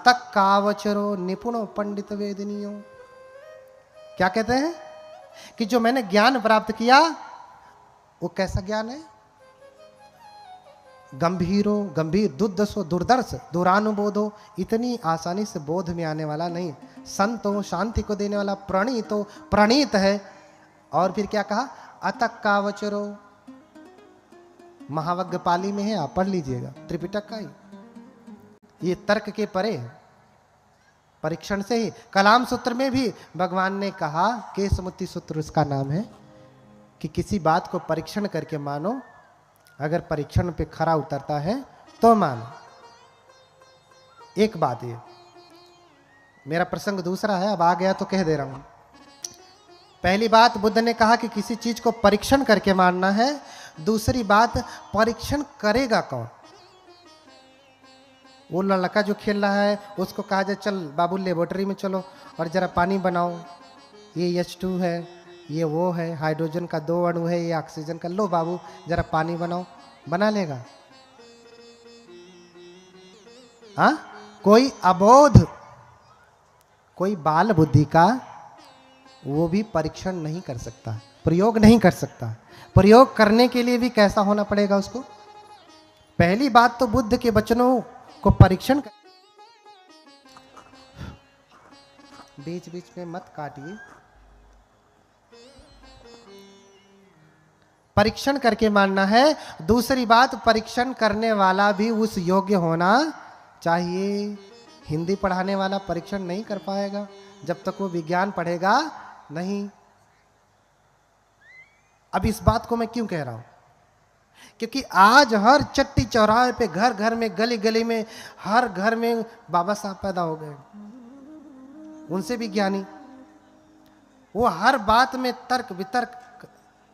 अतक कावचरो निपुणो पंडित वेदनियो। क्या कहते हैं कि जो मैंने ज्ञान प्राप्त किया वो कैसा ज्ञान है? गंभीर दुर्दशो दुर्दर्श दुरानुबोधो, इतनी आसानी से बोध में आने वाला नहीं। संतो शांति को देने वाला, प्रणीतो प्रणीत है। और फिर क्या कहा? अतक कावचरो, महावज्ञ पाली में है, आप पढ़ लीजिएगा, त्रिपिटक का ही। ये तर्क के परे है, परीक्षण से ही। कलाम सूत्र में भी भगवान ने कहा, केशमुक्ति सूत्र उसका नाम है, कि किसी बात को परीक्षण करके मानो, अगर परीक्षण पे खरा उतरता है तो मानो। एक बात ये, मेरा प्रसंग दूसरा है, अब आ गया तो कह दे रहा हूं। पहली बात बुद्ध ने कहा कि किसी चीज को परीक्षण करके मानना है। दूसरी बात, परीक्षण करेगा कौन? वो लड़का जो खेल रहा है उसको कहा जाए चल बाबू लेबोरेटरी में चलो और जरा पानी बनाओ, ये H2 है, ये वो है, हाइड्रोजन का 2 अणु है, ये ऑक्सीजन का, लो बाबू जरा पानी बनाओ, बना लेगा? हाँ? कोई अबोध, कोई बाल बुद्धि का वो भी परीक्षण नहीं कर सकता, प्रयोग नहीं कर सकता। प्रयोग करने के लिए भी कैसा होना पड़ेगा उसको? पहली बात तो बुद्ध के वचनों को परीक्षण कर... बीच बीच में मत काटिए। परीक्षण करके मानना है। दूसरी बात, परीक्षण करने वाला भी उस योग्य होना चाहिए। हिंदी पढ़ाने वाला परीक्षण नहीं कर पाएगा जब तक वो विज्ञान पढ़ेगा नहीं। अब इस बात को मैं क्यों कह रहा हूं? क्योंकि आज हर चट्टी चौराहे पे, घर घर में, गली गली में, हर घर में बाबा साहब पैदा हो गए, उनसे भी ज्ञानी। वो हर बात में तर्क वितर्क।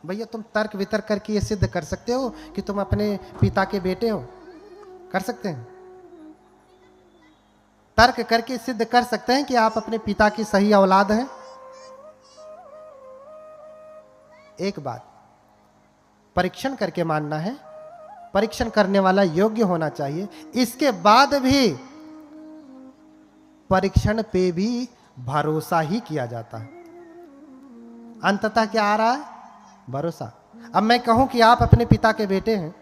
भैया तुम तर्क वितर्क करके ये सिद्ध कर सकते हो कि तुम अपने पिता के बेटे हो? कर सकते हैं? तर्क करके सिद्ध कर सकते हैं कि आप अपने पिता की सही औलाद हैं? एक बात, परीक्षण करके मानना है, परीक्षण करने वाला योग्य होना चाहिए। इसके बाद भी परीक्षण पे भी भरोसा ही किया जाता है। अंततः क्या आ रहा है? भरोसा। अब मैं कहूं कि आप अपने पिता के बेटे हैं,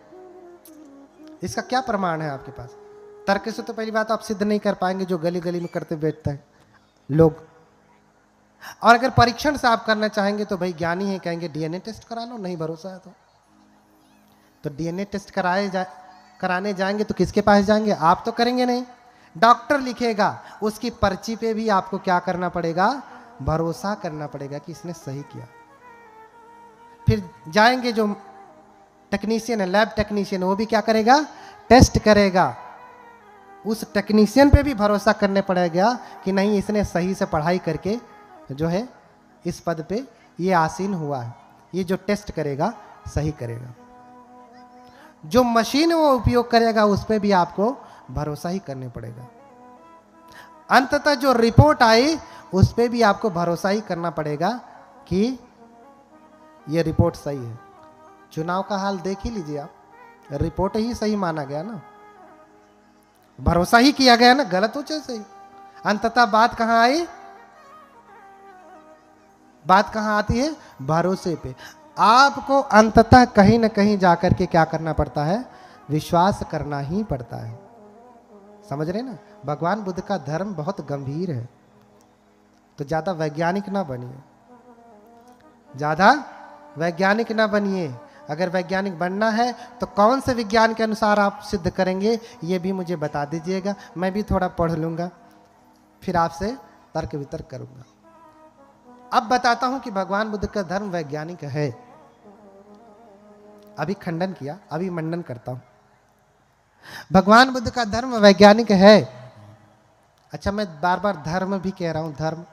इसका क्या प्रमाण है आपके पास? तर्क से तो पहली बात आप सिद्ध नहीं कर पाएंगे, जो गली गली में करते बैठते हैं लोग। और अगर परीक्षण से आप करना चाहेंगे तो भाई ज्ञानी है, कहेंगे डीएनए टेस्ट करा लो, नहीं भरोसा है तो डीएनए टेस्ट कराने जाएंगे तो किसके पास जाएंगे? आप तो करेंगे नहीं, डॉक्टर लिखेगा, उसकी पर्ची पे भी आपको क्या करना पड़ेगा? भरोसा करना पड़ेगा कि इसने सही किया। फिर जाएंगे जो टेक्नीशियन है, लैब टेक्नीशियन, वो भी क्या करेगा? टेस्ट करेगा। उस टेक्नीशियन पे भी भरोसा करने पड़ेगा कि नहीं, इसने सही से पढ़ाई करके जो है इस पद पे ये आसीन हुआ है, ये जो टेस्ट करेगा सही करेगा। जो मशीन वो उपयोग करेगा उस पे भी आपको भरोसा ही करने पड़ेगा। अंततः जो रिपोर्ट आई उस पे भी आपको भरोसा ही करना पड़ेगा कि ये रिपोर्ट सही है। चुनाव का हाल देख ही लीजिए आप, रिपोर्ट ही सही माना गया ना, भरोसा ही किया गया ना, गलत हो चाहे सही। अंततः बात कहां आई? बात कहां आती है? भरोसे पे। आपको अंततः कहीं ना कहीं जाकर के क्या करना पड़ता है? विश्वास करना ही पड़ता है। समझ रहे ना? भगवान बुद्ध का धर्म बहुत गंभीर है, तो ज्यादा वैज्ञानिक ना बनिए, ज्यादा वैज्ञानिक ना बनिए। अगर वैज्ञानिक बनना है तो कौन से विज्ञान के अनुसार आप सिद्ध करेंगे ये भी मुझे बता दीजिएगा, मैं भी थोड़ा पढ़ लूंगा, फिर आपसे तर्क वितर्क करूंगा। अब बताता हूं कि भगवान बुद्ध का धर्म वैज्ञानिक है। अभी खंडन किया, अभी मंडन करता हूं। भगवान बुद्ध का धर्म वैज्ञानिक है। अच्छा, मैं बार बार धर्म भी कह रहा हूं, धर्म।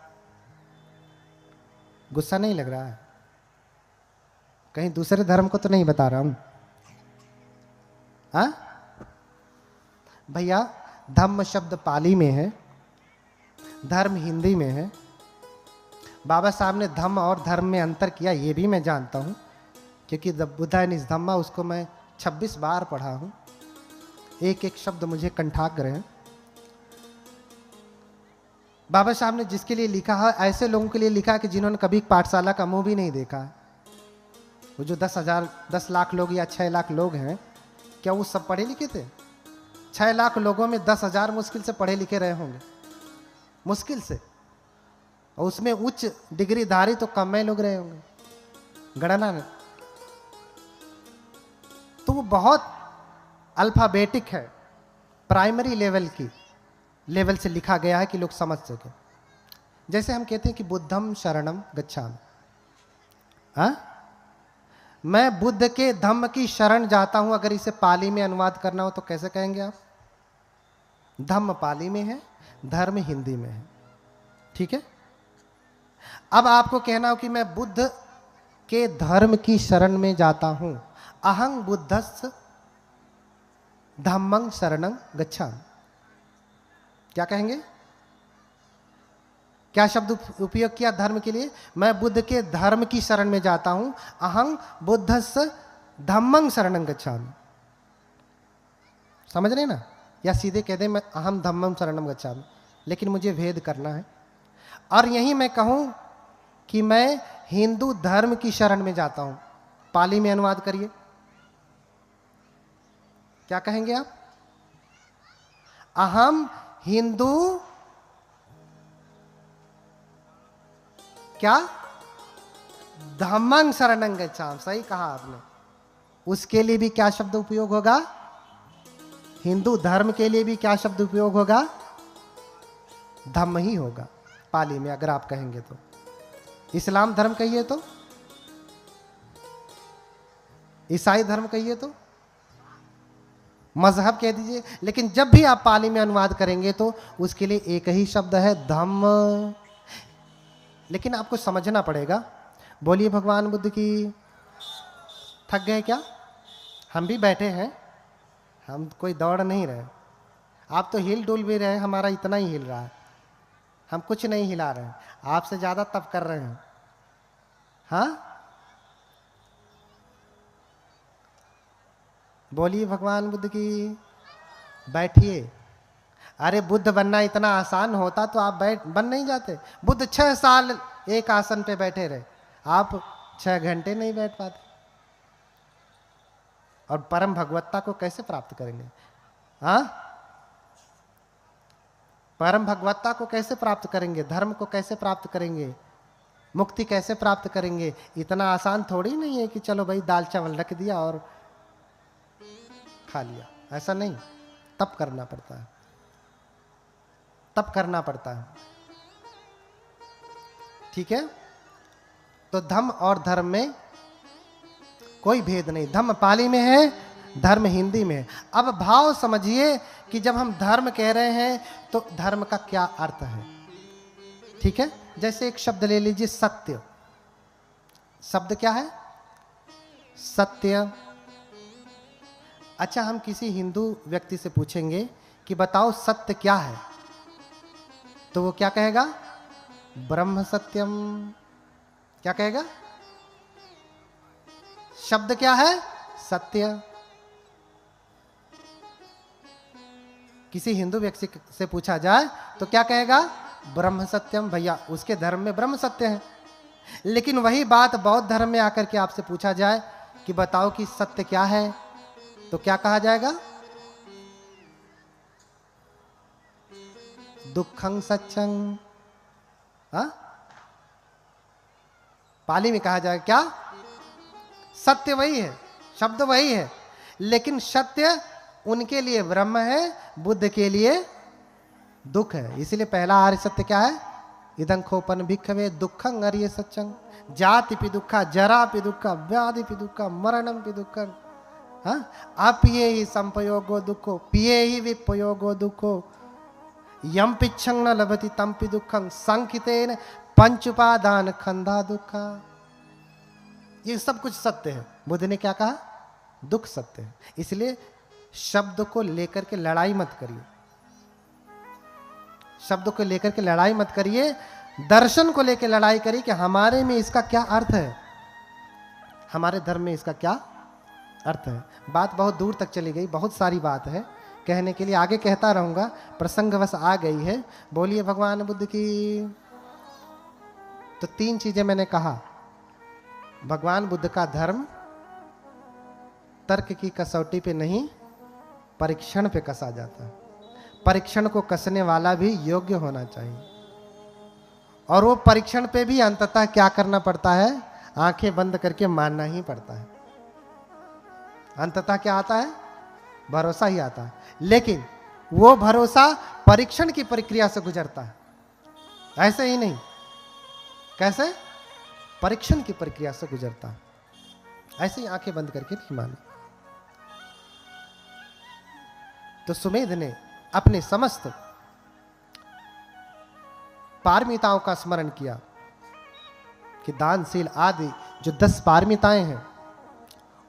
गुस्सा नहीं लग रहा है? कहीं दूसरे धर्म को तो नहीं बता रहा हूं? हाँ भैया, धम्म शब्द पाली में है, धर्म हिंदी में है। बाबा साहब ने धम्म और धर्म में अंतर किया, ये भी मैं जानता हूं, क्योंकि बुद्धा निज धम्मा उसको मैं 26 बार पढ़ा हूं, एक एक शब्द मुझे कंठाग्र है। बाबा साहब ने जिसके लिए लिखा है, ऐसे लोगों के लिए लिखा है कि जिन्होंने कभी पाठशाला का मुंह भी नहीं देखा है। वो जो 10 लाख लोग या 6 लाख लोग हैं, क्या वो सब पढ़े लिखे थे? 6 लाख लोगों में 10,000 मुश्किल से पढ़े लिखे रहे होंगे, मुश्किल से। और उसमें उच्च डिग्रीधारी तो कम में लोग रहे होंगे, गणना में। तो वो बहुत अल्फाबेटिक है, प्राइमरी लेवल से लिखा गया है कि लोग समझ सके। जैसे हम कहते हैं कि बुद्धम शरणम गच्छामि, मैं बुद्ध के धम्म की शरण जाता हूं। अगर इसे पाली में अनुवाद करना हो तो कैसे कहेंगे आप? धम्म पाली में है, धर्म हिंदी में है, ठीक है। अब आपको कहना हो कि मैं बुद्ध के धर्म की शरण में जाता हूं, अहं बुद्धस्य धम्मं शरणं गच्छामि। क्या कहेंगे? क्या शब्द उपयोग किया धर्म के लिए? मैं बुद्ध के धर्म की शरण में जाता हूं, अहं बुद्धस्य धम्मं शरणं गच्छामि। समझ रहे ना? या सीधे कह दे मैं अहम धम्मं शरणं गच्छामि, लेकिन मुझे भेद करना है। और यही मैं कहूं कि मैं हिंदू धर्म की शरण में जाता हूं, पाली में अनुवाद करिए, क्या कहेंगे आप? अहम हिंदू क्या धम्मं शरणं गच्छामि। सही कहा आपने। उसके लिए भी क्या शब्द उपयोग होगा? हिंदू धर्म के लिए भी क्या शब्द उपयोग होगा? धम्म ही होगा पाली में, अगर आप कहेंगे तो। इस्लाम धर्म कहिए तो, ईसाई धर्म कहिए तो, मजहब कह दीजिए, लेकिन जब भी आप पाली में अनुवाद करेंगे तो उसके लिए एक ही शब्द है, धम्म। लेकिन आपको समझना पड़ेगा। बोलिए भगवान बुद्ध की। थक गए क्या? हम भी बैठे हैं, हम कोई दौड़ नहीं रहे। आप तो हिल डुल भी रहे हैं, हमारा इतना ही हिल रहा है, हम कुछ नहीं हिला रहे हैं। आपसे ज्यादा तप कर रहे हैं। हाँ, बोलिए भगवान बुद्ध की। बैठिए। अरे बुद्ध बनना इतना आसान होता तो आप बन नहीं जाते। बुद्ध 6 साल एक आसन पे बैठे रहे, आप 6 घंटे नहीं बैठ पाते। और परम भगवत्ता को कैसे प्राप्त करेंगे? हाँ, परम भगवत्ता को कैसे प्राप्त करेंगे? धर्म को कैसे प्राप्त करेंगे? मुक्ति कैसे प्राप्त करेंगे? इतना आसान थोड़ी नहीं है कि चलो भाई दाल चावल रख दिया और खा लिया। ऐसा नहीं, तप करना पड़ता है, तप करना पड़ता है, ठीक है। तो धम्म और धर्म में कोई भेद नहीं। धम्म पाली में है, धर्म हिंदी में है। अब भाव समझिए कि जब हम धर्म कह रहे हैं तो धर्म का क्या अर्थ है, ठीक है। जैसे एक शब्द ले लीजिए, सत्य। शब्द क्या है? सत्य। अच्छा, हम किसी हिंदू व्यक्ति से पूछेंगे कि बताओ सत्य क्या है, तो वो क्या कहेगा? ब्रह्म सत्यम। क्या कहेगा? शब्द क्या है? सत्य। किसी हिंदू व्यक्ति से पूछा जाए तो क्या कहेगा? ब्रह्म सत्यम। भैया उसके धर्म में ब्रह्म सत्य है। लेकिन वही बात बौद्ध धर्म में आकर के आपसे पूछा जाए कि बताओ कि सत्य क्या है, तो क्या कहा जाएगा? दुखं सच्चं। पाली में कहा जाएगा क्या? सत्य वही है, शब्द वही है, लेकिन सत्य उनके लिए ब्रह्म है, बुद्ध के लिए दुख है। इसलिए पहला आर्य सत्य क्या है? इदं खोपन भिक्खवे दुखं आर्य सत्यं। जाति पि दुखा, जरा पि दुखा, व्याधि पि दुखा, मरणम पि दुखं। अपिये ही संपयोगो दुखो, पिये ही विपयोगो दुखो, यम पिच्छं न लभति तम पि दुखं, संकितेन पंच उपादान खंधा दुखा। ये सब कुछ सत्य है। बुद्ध ने क्या कहा? दुख सत्य है। इसलिए शब्द को लेकर के लड़ाई मत करिए, शब्द को लेकर के लड़ाई मत करिए, दर्शन को लेकर लड़ाई करिए कि हमारे में इसका क्या अर्थ है, हमारे धर्म में इसका क्या अर्थ है। बात बहुत दूर तक चली गई, बहुत सारी बात है, कहने के लिए, आगे कहता रहूंगा, प्रसंगवश आ गई है। बोलिए भगवान बुद्ध की। तो 3 चीजें मैंने कहा। भगवान बुद्ध का धर्म तर्क की कसौटी पे नहीं, परीक्षण पे कसा जाता है। परीक्षण को कसने वाला भी योग्य होना चाहिए, और वो परीक्षण पे भी अंततः क्या करना पड़ता है? आंखें बंद करके मानना ही पड़ता है। अंततः क्या आता है? भरोसा ही आता है। लेकिन वो भरोसा परीक्षण की प्रक्रिया से गुजरता है, ऐसे ही नहीं। कैसे? परीक्षण की प्रक्रिया से गुजरता है। ऐसे ही आंखें बंद करके नहीं मानी। तो सुमेध ने अपने समस्त पारमिताओं का स्मरण किया कि दानशील आदि जो 10 पारमिताएं हैं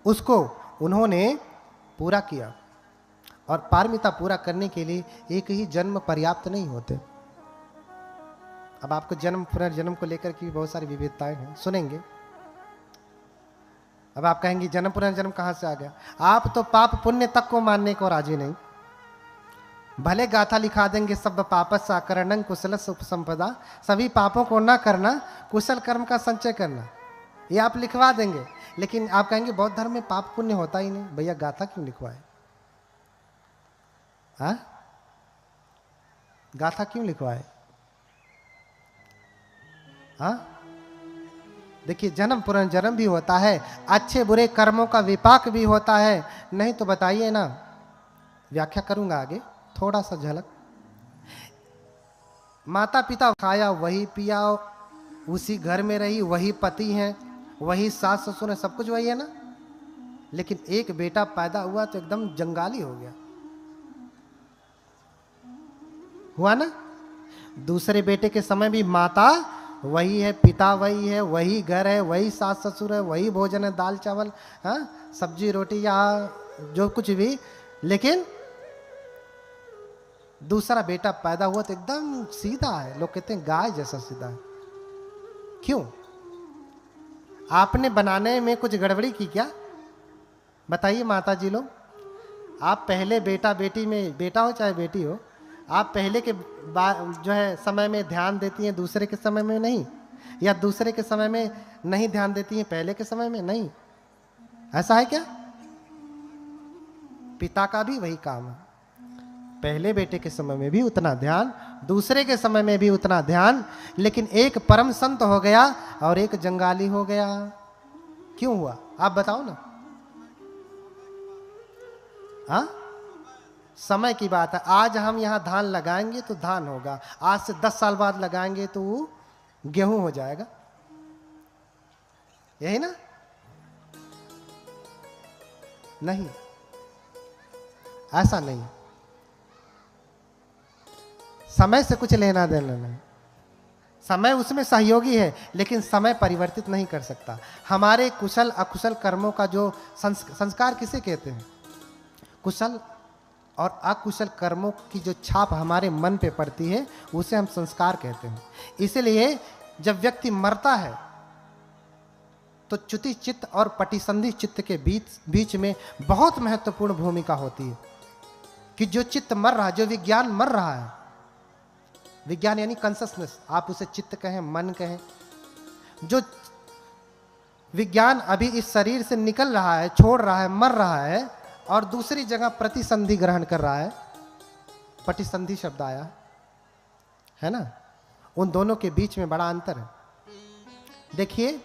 उसको उन्होंने पूरा किया। और पारमिता पूरा करने के लिए एक ही जन्म पर्याप्त नहीं होते। अब आपको जन्म पुनर्जन्म को लेकर की बहुत सारी विविधताएं हैं, सुनेंगे। अब आप कहेंगे जन्म पुनर्जन्म कहां से आ गया? आप तो पाप पुण्य तक को मानने को राजी नहीं। भले गाथा लिखा देंगे सब पापस आकरणं कुशल संपदा, सभी पापों को ना करना, कुशल कर्म का संचय करना, ये आप लिखवा देंगे। लेकिन आप कहेंगे बौद्ध धर्म में पाप पुण्य होता ही नहीं। भैया गाथा क्यों लिखवाए? हाँ, गाथा क्यों लिखवाए? हाँ, देखिए जन्म पुनर्जन्म भी होता है, अच्छे बुरे कर्मों का विपाक भी होता है। नहीं तो बताइए ना, व्याख्या करूंगा आगे थोड़ा सा झलक। माता पिता खाया वही पिया, उसी घर में रही वही पति हैं, वही सास ससुर है, सब कुछ वही है ना। लेकिन एक बेटा पैदा हुआ तो एकदम जंगाली हो गया, हुआ ना। दूसरे बेटे के समय भी माता वही है, पिता वही है, वही घर है, वही सास ससुर है, वही भोजन है, दाल चावल, हाँ, सब्जी रोटी या जो कुछ भी। लेकिन दूसरा बेटा पैदा हुआ तो एकदम सीधा है, लोग कहते हैं गाय जैसा सीधा है। क्यों? आपने बनाने में कुछ गड़बड़ी की क्या? बताइए माता जी लोग। आप पहले बेटा बेटी में, बेटा हो चाहे बेटी हो, आप पहले के जो है समय में ध्यान देती हैं, दूसरे के समय में नहीं, या दूसरे के समय में नहीं ध्यान देती हैं, पहले के समय में नहीं। ऐसा है क्या? पिता का भी वही काम है, पहले बेटे के समय में भी उतना ध्यान, दूसरे के समय में भी उतना ध्यान। लेकिन एक परम संत हो गया और एक जंगाली हो गया। क्यों हुआ? आप बताओ ना। हाँ, समय की बात है। आज हम यहां धान लगाएंगे तो धान होगा, आज से 10 साल बाद लगाएंगे तो वो गेहूं हो जाएगा, यही ना? नहीं, ऐसा नहीं। समय से कुछ लेना देना नहीं। समय उसमें सहयोगी है, लेकिन समय परिवर्तित नहीं कर सकता। हमारे कुशल अकुशल कर्मों का जो संस्कार किसे कहते हैं? कुशल और अकुशल कर्मों की जो छाप हमारे मन पे पड़ती है उसे हम संस्कार कहते हैं। इसलिए जब व्यक्ति मरता है तो च्युति चित्त और पटिसंधि चित्त के बीच में बहुत महत्वपूर्ण भूमिका होती है कि जो चित्त मर रहा है, जो विज्ञान मर रहा है, विज्ञान यानी कॉन्शसनेस, आप उसे चित्त कहें, मन कहें, जो विज्ञान अभी इस शरीर से निकल रहा है, छोड़ रहा है, मर रहा है और दूसरी जगह प्रतिसंधि ग्रहण कर रहा है, पटिसंधि शब्द आया है ना, उन दोनों के बीच में बड़ा अंतर है। देखिए,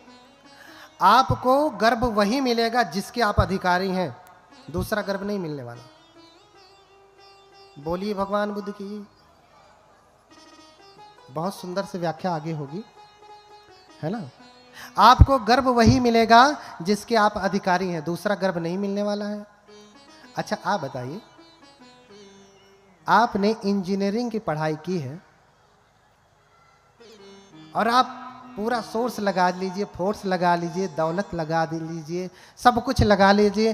आपको गर्भ वही मिलेगा जिसके आप अधिकारी हैं, दूसरा गर्भ नहीं मिलने वाला। बोलिए भगवान बुद्ध की। बहुत सुंदर से व्याख्या आगे होगी, है ना। आपको गर्भ वही मिलेगा जिसके आप अधिकारी हैं, दूसरा गर्भ नहीं मिलने वाला है। अच्छा, आप बताइए, आपने इंजीनियरिंग की पढ़ाई की है और आप पूरा सोर्स लगा लीजिए, फोर्स लगा लीजिए, दौलत लगा लीजिए, सब कुछ लगा लीजिए,